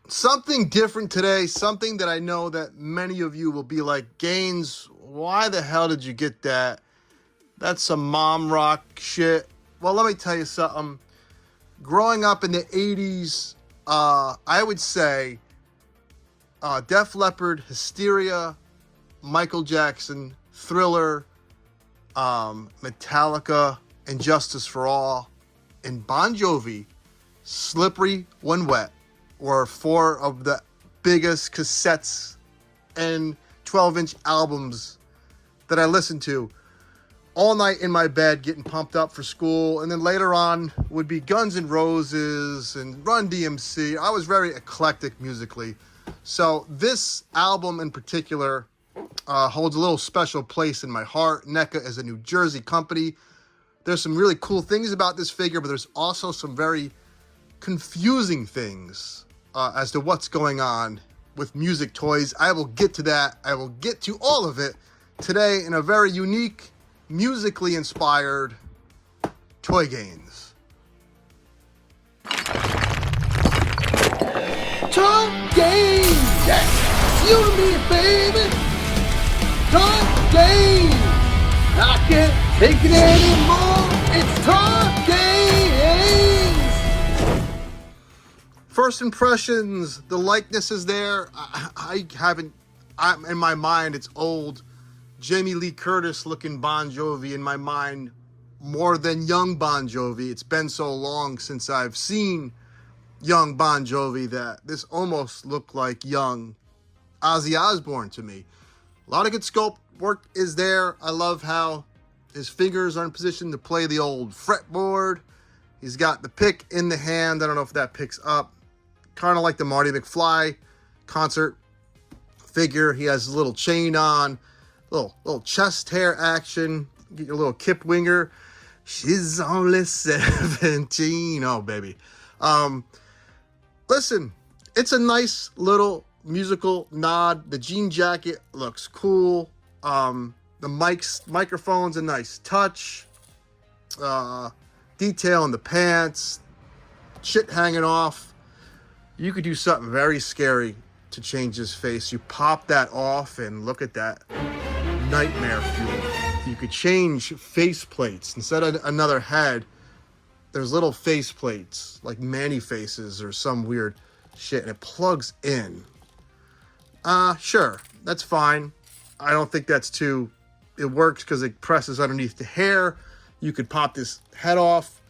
Something different today, something that I know that many of you will be like, Gaines, why the hell did you get that? That's some mom rock shit. Well, let me tell you something. Growing up in the 80s, I would say Def Leppard, Hysteria, Michael Jackson, Thriller, Metallica, and Justice for All, and Bon Jovi, Slippery When Wet, were four of the biggest cassettes and 12-inch albums that I listened to all night in my bed getting pumped up for school. And then later on would be Guns N' Roses and Run DMC. I was very eclectic musically. So this album in particular holds a little special place in my heart. Neca is a New Jersey company. There's some really cool things about this figure, but there's also some very confusing things as to what's going on with music toys. I will get to that. I will get to all of it today in a very unique, musically inspired Toy Gaines. Toy Gaines! Yeah. You and me, baby! Toy Gaines! I can't take it anymore! It's Toy Gaines! First impressions, the likeness is there. In my mind, it's old Jamie Lee Curtis looking Bon Jovi in my mind more than young Bon Jovi. It's been so long since I've seen young Bon Jovi that this almost looked like young Ozzy Osbourne to me. A lot of good sculpt work is there. I love how his fingers are in position to play the old fretboard. He's got the pick in the hand. I don't know if that picks up. Kind of like the Marty McFly concert figure. He has a little chain on, little chest hair action. Get your little Kip Winger. She's only 17. Oh, baby. Listen, it's a nice little musical nod. The jean jacket looks cool. The microphone's a nice touch. Detail in the pants. Shit hanging off. You could do something very scary to change his face. You pop that off and look at that nightmare fuel. You could change face plates. Instead of another head, there's little face plates, like Manny faces or some weird shit, and it plugs in. Sure, that's fine. I don't think that's too... It works because it presses underneath the hair. You could pop this head off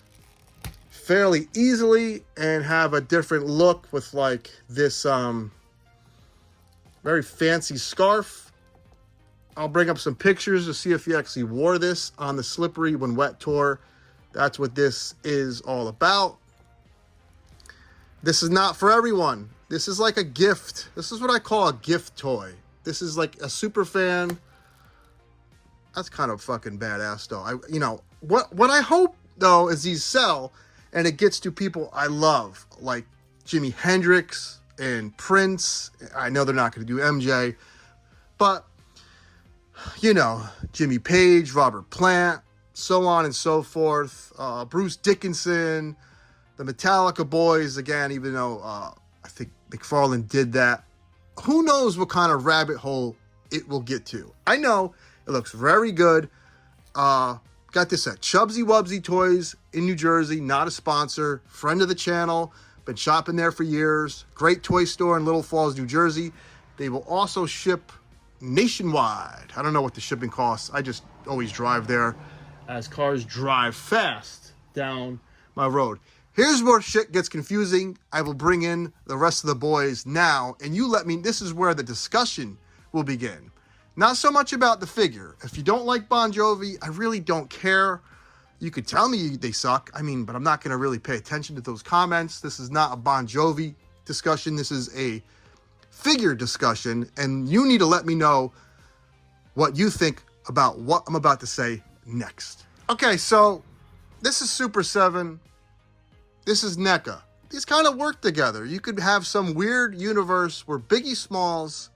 fairly easily and have a different look with like this very fancy scarf. I'll bring up some pictures to see if he actually wore this on the Slippery When Wet tour. That's what this is all about. This is not for everyone. This is like a gift. This is what I call a gift toy. This is like a super fan. That's kind of fucking badass though. What I hope though is these sell and it gets to people I love, like Jimi Hendrix and Prince. I know they're not going to do MJ, but, Jimmy Page, Robert Plant, so on and so forth. Bruce Dickinson, the Metallica boys, again, even though I think McFarlane did that. Who knows what kind of rabbit hole it will get to. I know it looks very good. Got this at Chubsy Wubsy Toys in New Jersey, not a sponsor, friend of the channel, been shopping there for years. Great toy store in Little Falls, New Jersey. They will also ship nationwide. I don't know what the shipping costs. I just always drive there as cars drive fast down my road. Here's where shit gets confusing. I will bring in the rest of the boys now, and you let me, this is where the discussion will begin. Not so much about the figure. If you don't like Bon Jovi, I really don't care. You could tell me they suck. But I'm not going to really pay attention to those comments. This is not a Bon Jovi discussion. This is a figure discussion. And you need to let me know what you think about what I'm about to say next. Okay, so this is Super 7. This is NECA. These kind of work together. You could have some weird universe where Biggie Smalls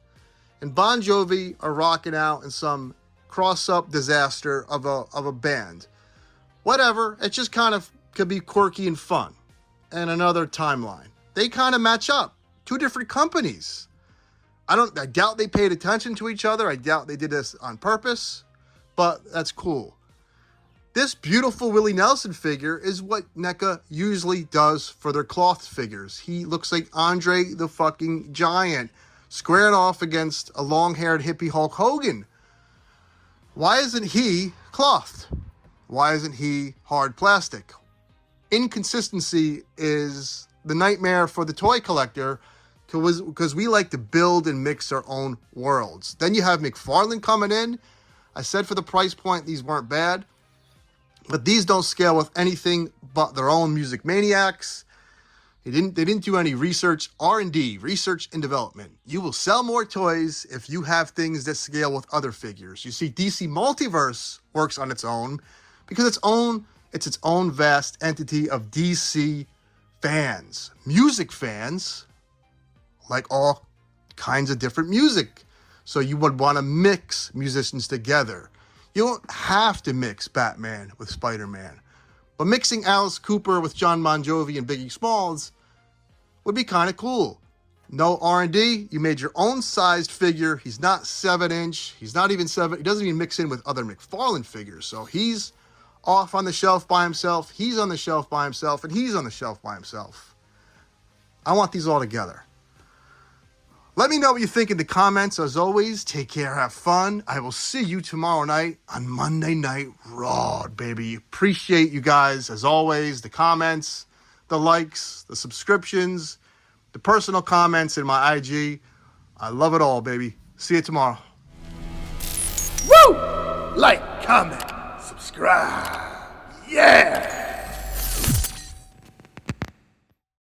and Bon Jovi are rocking out in some cross-up disaster of a band. Whatever, it just kind of could be quirky and fun. And another timeline. They kind of match up Two different companies. I doubt they paid attention to each other. I doubt they did this on purpose, but that's cool. This beautiful Willie Nelson figure is what NECA usually does for their cloth figures. He looks like Andre the fucking Giant, squared off against a long-haired hippie Hulk Hogan. Why isn't he clothed? Why isn't he hard plastic? Inconsistency is the nightmare for the toy collector because we like to build and mix our own worlds. Then you have McFarlane coming in. I said for the price point, these weren't bad. But these don't scale with anything but their own music maniacs. They didn't do any research, R&D, research and development. You will sell more toys if you have things that scale with other figures. You see, DC Multiverse works on its own because it's its own vast entity of DC fans. Music fans like all kinds of different music. So you would want to mix musicians together. You don't have to mix Batman with Spider-Man. But mixing Alice Cooper with John Bon Jovi and Biggie Smalls would be kind of cool. No R&D. You made your own sized figure. He's not 7-inch. He's not even 7. He doesn't even mix in with other McFarlane figures. So he's off on the shelf by himself. He's on the shelf by himself. And he's on the shelf by himself. I want these all together. Let me know what you think in the comments. As always, take care, have fun. I will see you tomorrow night on Monday Night Raw, baby. Appreciate you guys, as always, the comments, the likes, the subscriptions, the personal comments in my IG. I love it all, baby. See you tomorrow. Woo! Like, comment, subscribe. Yeah!